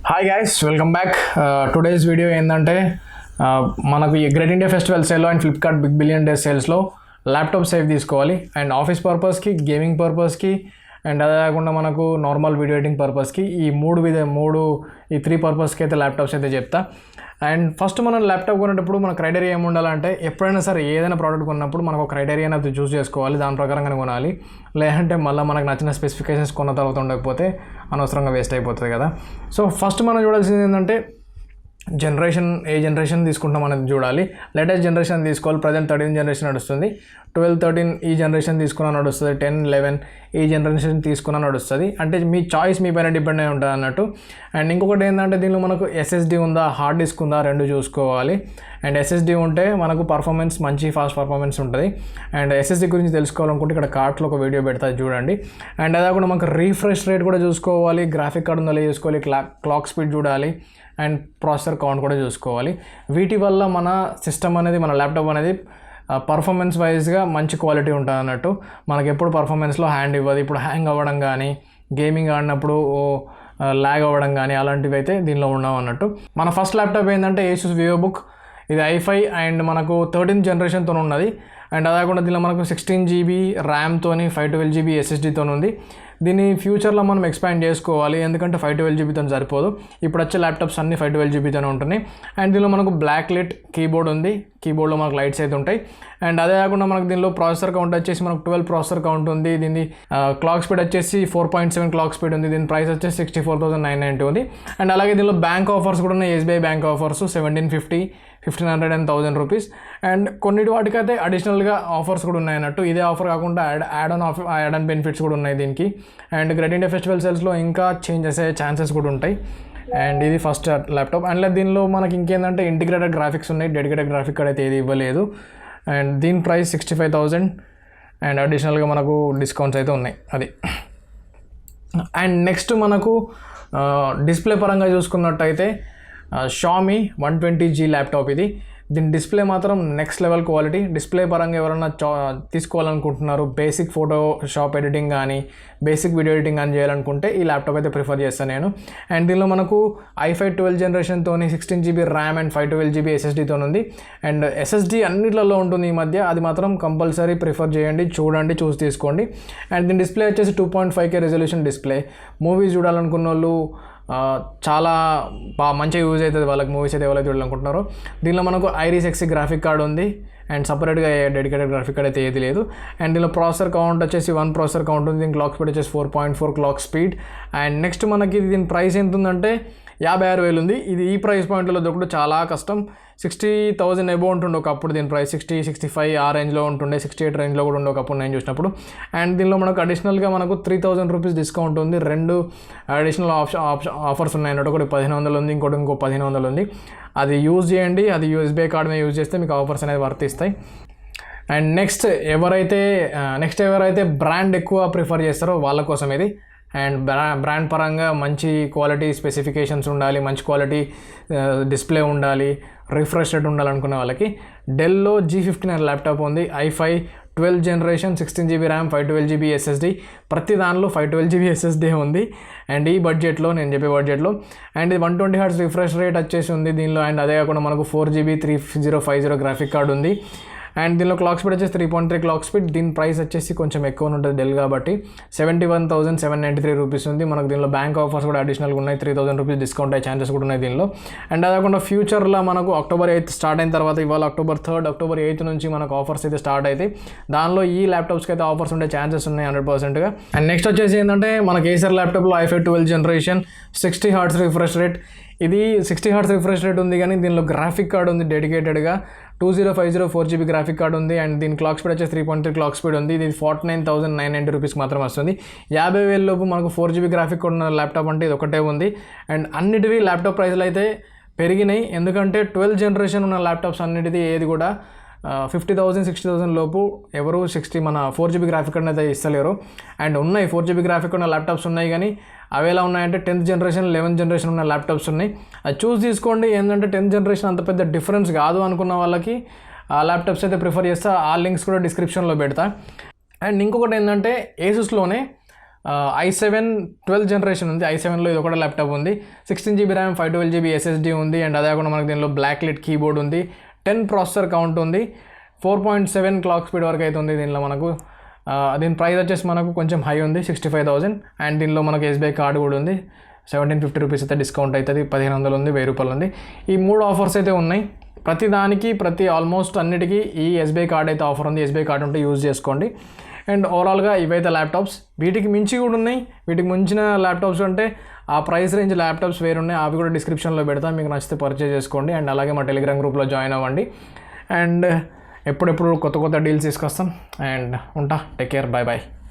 Hi guys, welcome back. Today's video ఏంటంటే మనకు ఈ గ్రేట్ ఇండియా ఫెస్టివల్ సేల్లో and Flipkart Big Billion Days సేల్స్లో ల్యాప్టాప్ సేవ్ తీసుకోవాలి. అండ్ ఆఫీస్ పర్పస్కి, గేమింగ్ పర్పస్కి, అండ్ అదే కాకుండా మనకు నార్మల్ వీడియో ఎడిటింగ్ పర్పస్కి ఈ త్రీ పర్పస్కి అయితే ల్యాప్టాప్స్ అయితే చెప్తా. అండ్ ఫస్ట్ మనం ల్యాప్టాప్ కొనేటప్పుడు మన క్రైటీరియా ఏమి ఉండాలంటే, ఎప్పుడైనా సరే ఏదైనా ప్రోడక్ట్ కొన్నప్పుడు మనకు ఒక క్రైటీరియా అనేది చూస్ చేసుకోవాలి, దాని ప్రకారంగానే కొనాలి. లేదంటే మళ్ళీ మనకు నచ్చిన స్పెసిఫికేషన్స్ కొన్న తర్వాత ఉండకపోతే అనవసరంగా వేస్ట్ అయిపోతుంది కదా. సో ఫస్ట్ మనం చూడాల్సింది ఏంటంటే ఏ జనరేషన్ తీసుకుంటాం అనేది చూడాలి. లేటెస్ట్ జనరేషన్ తీసుకోవాలి. ప్రజెంట్ 13 జనరేషన్ నడుస్తుంది. 12, 13 ఈ జనరేషన్ తీసుకున్నా నడుస్తుంది. 10, 11 ఈ జనరేషన్ తీసుకున్నా నడుస్తుంది. అంటే మీ చాయిస్ మీ పైన డిపెండ్ అయి ఉంటుంది అన్నట్టు. అండ్ ఇంకొకటి ఏంటంటే దీనిలో మనకు ఎస్ఎస్డి ఉందా, హార్డ్ డిస్క్ ఉందా, రెండు చూసుకోవాలి. అండ్ ఎస్ఎస్డి ఉంటే మనకు పర్ఫార్మెన్స్ మంచి ఫాస్ట్ పర్ఫార్మెన్స్ ఉంటుంది. అండ్ ఎస్ఎస్డి గురించి తెలుసుకోవాలనుకుంటే ఇక్కడ కార్ట్లో ఒక వీడియో పెడతా చూడండి. అండ్ అదే కాకుండా మనకు రీఫ్రెష్ రేట్ కూడా చూసుకోవాలి, గ్రాఫిక్ కార్డ్ ఉందో చూసుకోవాలి, క్లాక్ స్పీడ్ చూడాలి, అండ్ ప్రాసెసర్ కౌంట్ కూడా చూసుకోవాలి. వీటి వల్ల మన సిస్టమ్ అనేది, మన ల్యాప్టాప్ అనేది పర్ఫార్మెన్స్ వైజ్గా మంచి క్వాలిటీ ఉంటుంది అన్నట్టు. మనకి ఎప్పుడు పర్ఫార్మెన్స్లో హ్యాండ్ ఇవ్వదు. ఇప్పుడు హ్యాంగ్ అవ్వడం కానీ, గేమింగ్ ఆడినప్పుడు ల్యాగ్ అవ్వడం కానీ అలాంటివి అయితే దీనిలో ఉండవు అన్నట్టు. మన ఫస్ట్ ల్యాప్టాప్ ఏంటంటే Asus Vivo బుక్. ఇది i5 అండ్ మనకు 13th జనరేషన్తో ఉన్నది. అండ్ అదే కాకుండా దీనిలో మనకు 16 GB ర్యామ్తోని 512 GB SSDతో ఉంది. దీన్ని ఫ్యూచర్లో మనం ఎక్స్పాండ్ చేసుకోవాలి, ఎందుకంటే 512 GBతో సరిపోదు. ఇప్పుడు వచ్చే ల్యాప్టాప్స్ అన్నీ 512 GBతోనే ఉంటున్నాయి. అండ్ దీనిలో మనకు బ్లాక్ లైట్ కీబోర్డ్ ఉంది. కీబోర్డ్లో మనకు లైట్స్ అయితే ఉంటాయి. అండ్ అదే కాకుండా మనకు దీనిలో ప్రాసెసర్ కౌంట్ వచ్చేసి మనకు 12 ప్రాసెసర్ కౌంట్ ఉంది. దీని క్లాక్ స్పీడ్ వచ్చేసి 4.7 క్లాక్ స్పీడ్ ఉంది. దీని ప్రైస్ వచ్చేసి 64,990 ఉంది. అండ్ అలాగే దీనిలో బ్యాంక్ ఆఫర్స్ కూడా ఉన్నాయి. SBI bank offers 1750, 1500 and 1000 rupees. And కొన్నిటి వాటికైతే అడిషనల్గా ఆఫర్స్ కూడా ఉన్నాయి అన్నట్టు. ఇదే ఆఫర్ కాకుండా యాడ్ ఆన్ బెనిఫిట్స్ కూడా ఉన్నాయి దీనికి. అండ్ గ్రేట్ ఇండియా ఫెస్టివల్ సేల్స్లో ఇంకా చేంజ్ చేసే ఛాన్సెస్ కూడా ఉంటాయి. అండ్ ఇది ఫస్ట్ ల్యాప్టాప్. అండ్ దీనిలో మనకి ఇంకేంటంటే ఇంటిగ్రేటెడ్ గ్రాఫిక్స్ ఉన్నాయి. డెడికేటెడ్ గ్రాఫిక్ కార్డ్ అయితే ఏది ఇవ్వలేదు. అండ్ దీని ప్రైస్ 65,000 అండ్ అడిషనల్గా మనకు డిస్కౌంట్స్ అయితే ఉన్నాయి అది. అండ్ నెక్స్ట్ మనకు డిస్ప్లే పరంగా చూసుకున్నట్టయితే Xiaomi 120G ల్యాప్టాప్ ఇది. దీని డిస్ప్లే మాత్రం నెక్స్ట్ లెవెల్ క్వాలిటీ. డిస్ప్లే పరంగా ఎవరైనా తీసుకోవాలనుకుంటున్నారు, బేసిక్ ఫోటో షాప్ ఎడిటింగ్ కానీ, బేసిక్ వీడియో ఎడిటింగ్ కానీ చేయాలనుకుంటే ఈ ల్యాప్టాప్ అయితే ప్రిఫర్ చేస్తాను నేను. అండ్ దీనిలో మనకు i5 12 జనరేషన్తో 16 GB RAM and 512 GB SSDతో ఉంది. అండ్ SSD అన్నిట్లలో ఉంటుంది ఈ మధ్య. అది మాత్రం కంపల్సరీ ప్రిఫర్ చేయండి, చూసి తీసుకోండి. అండ్ దీని డిస్ప్లే వచ్చేసి 2.5K రెజల్యూషన్ డిస్ప్లే. మూవీస్ చూడాలనుకున్న వాళ్ళు చాలా మంచిగా యూజ్ అవుతుంది వాళ్ళకి, మూవీస్ అయితే ఎవరైతే చూడాలనుకుంటున్నారో. దీనిలో మనకు ఐరిస్ ఎక్స్ గ్రాఫిక్ కార్డ్ ఉంది. అండ్ సపరేట్గా డెడికేటెడ్ గ్రాఫిక్ కార్డ్ అయితే ఏది లేదు. అండ్ దీనిలో ప్రాసెసర్ కౌంట్ వచ్చేసి 1 ప్రాసెసర్ కౌంట్ ఉంది. దీని క్లాక్ స్పీడ్ వచ్చేసి 4.4 క్లాక్ స్పీడ్. అండ్ నెక్స్ట్ మనకి దీని ప్రైస్ ఎంత ఉందంటే 56,000 ఉంది. ఇది ఈ ప్రైస్ పాయింట్లో దొరకడం చాలా కష్టం. 60,000 అబౌవ్ ఉంటుండే ఒకప్పుడు. దీని ప్రైస్ 60, 65 ఆ రేంజ్లో ఉంటుండే, 68 రేంజ్లో కూడా ఉండే ఒకప్పుడు నేను చూసినప్పుడు. అండ్ దీనిలో మనకు అడిషనల్గా మనకు 3,000 రూపీస్ డిస్కౌంట్ ఉంది. రెండు అడిషనల్ ఆఫర్స్ ఉన్నాయి అన్నట్టు. ఒకటి 1,500 ఉంది, ఇంకో 1,500 ఉంది. అది యూజ్ చేయండి. అది USB కార్డ్ మీద యూజ్ చేస్తే మీకు ఆఫర్స్ అనేది వర్తిస్తాయి. అండ్ నెక్స్ట్ ఎవరైతే బ్రాండ్ ఎక్కువ ప్రిఫర్ చేస్తారో వాళ్ళ కోసం ఇది. అండ్ బ్రాండ్ పరంగా మంచి క్వాలిటీ స్పెసిఫికేషన్స్ ఉండాలి, మంచి క్వాలిటీ డిస్ప్లే ఉండాలి, రిఫ్రెష్ రేట్ ఉండాలనుకునే వాళ్ళకి డెల్లో G15 అనే ల్యాప్టాప్ ఉంది. i5 12 generation, 16 GB RAM, 512 GB SSD. ప్రతి దానిలో 512 GB SSD ఉంది. అండ్ ఈ బడ్జెట్లో, నేను చెప్పే బడ్జెట్లో. అండ్ ఇది 120 Hz రిఫ్రెష్ రేట్ వచ్చేసి ఉంది దీనిలో. అండ్ అదే కాకుండా మనకు 4GB 3050 గ్రాఫిక్ కార్డ్ ఉంది. అండ్ దీనిలో క్లాక్ స్పీడ్ వచ్చేసి 3.3 క్లాక్ స్పీడ్. దీని ప్రైస్ వచ్చేసి కొంచెం ఎక్కువ ఉంటుంది డెల్ కాబట్టి. 71,793 రూపీస్ ఉంది. మనకు దీనిలో బ్యాంక్ ఆఫర్స్ కూడా అడిషనల్గా ఉన్నాయి. 3,000 రూపీస్ డిస్కౌంట్ అయ్యే ఛాన్సెస్ కూడా ఉన్నాయి దీనిలో. అండ్ అదే కాకుండా ఫ్యూచర్లో మనకు October 8 స్టార్ట్ అయిన తర్వాత, ఇవాళ October 3rd, October 8 నుంచి మనకు ఆఫర్స్ అయితే స్టార్ట్ అవుతాయి. దానిలో ఈ ల్యాప్టాప్స్కి అయితే ఆఫర్స్ ఉండే ఛాన్సెస్ ఉన్నాయి 100%గా. అండ్ నెక్స్ట్ వచ్చేసి ఏంటంటే మనకి Acer ల్యాప్టాప్లో i5 12 generation, 60 Hz refresh rate. ఇది 60 Hz రిఫ్రెష్ రేట్ ఉంది, కానీ దీనిలో గ్రాఫిక్ కార్డ్ ఉంది డెడికేటెడ్గా. 2050 4GB గ్రాఫిక్ కార్డ్ ఉంది. అండ్ దీని క్లాక్ స్పీడ్ వచ్చేసి 3.3 క్లాక్ స్పీడ్ ఉంది. ఇది 49,990 రూపీస్ మాత్రం వస్తుంది. 50,000 లోపు మనకు 4GB గ్రాఫిక్ కార్డ్ ఉన్న ల్యాప్టాప్ అంటే ఇది ఒకటే ఉంది. అండ్ అన్నిటివి ల్యాప్టాప్ ప్రైస్లు అయితే పెరిగినాయి, ఎందుకంటే 12 జనరేషన్ ఉన్న ల్యాప్టాప్స్ అన్నిటిది ఏది కూడా 50,000, 60,000 లోపు ఎవరు 4GB గ్రాఫిక్ కార్డ్ అయితే ఇస్తలేరు. అండ్ ఉన్నాయి 4GB గ్రాఫిక్ ఉన్న ల్యాప్టాప్స్ ఉన్నాయి, కానీ అవి ఎలా ఉన్నాయంటే 10th జనరేషన్, 11th జనరేషన్ ఉన్న ల్యాప్టాప్స్ ఉన్నాయి. అది చూసి తీసుకోండి. ఏంటంటే 10th జనరేషన్ అంత పెద్ద డిఫరెన్స్ కాదు అనుకున్న వాళ్ళకి ఆ ల్యాప్టాప్స్ అయితే ప్రిఫర్ చేస్తా. ఆ లింక్స్ కూడా డిస్క్రిప్షన్లో పెడతా. అండ్ ఇంకొకటి ఏంటంటే Asusలోనే i7 12th జనరేషన్ ఉంది. i7లో ఇది ఒకటే ల్యాప్టాప్ ఉంది. 16GB ర్యామ్, 512GB SSD ఉంది. అండ్ అదే కాకుండా మనకు దీనిలో బ్లాక్ లెట్ కీబోర్డ్ ఉంది. 10 ప్రాసెసర్ కౌంట్ ఉంది. 4.7 క్లాక్ స్పీడ్ వరకు అయితే ఉంది దీనిలో మనకు. దీని ప్రైస్ వచ్చేసి మనకు కొంచెం హై ఉంది, 65,000. అండ్ దీనిలో మనకు SBI కార్డు కూడా ఉంది. 1750 రూపీస్ అయితే డిస్కౌంట్ అవుతుంది. 1500 ఉంది, 1000 రూపాయలు ఉంది. ఈ 3 ఆఫర్స్ అయితే ఉన్నాయి. ప్రతి ఆల్మోస్ట్ అన్నిటికీ ఈ SBI కార్డ్ అయితే ఆఫర్ ఉంది. SBI కార్డు ఉంటే యూజ్ చేసుకోండి. అండ్ ఓవరాల్గా ఇవైతే ల్యాప్టాప్స్. వీటికి మించి కూడా ఉన్నాయి. వీటికి మించిన ల్యాప్టాప్స్ అంటే ఆ ప్రైస్ రేంజ్ ల్యాప్టాప్స్ వేరున్నాయి. అవి కూడా డిస్క్రిప్షన్లో పెడతాం, మీకు నచ్చితే పర్చేజ్ చేసుకోండి. అండ్ అలాగే మా టెలిగ్రామ్ గ్రూప్లో జాయిన్ అవ్వండి. అండ్ ఎప్పుడెప్పుడు కొత్త డీల్స్ తీసుకొస్తాం. అండ్ ఉంటా, టేక్ కేర్, బాయ్ బాయ్.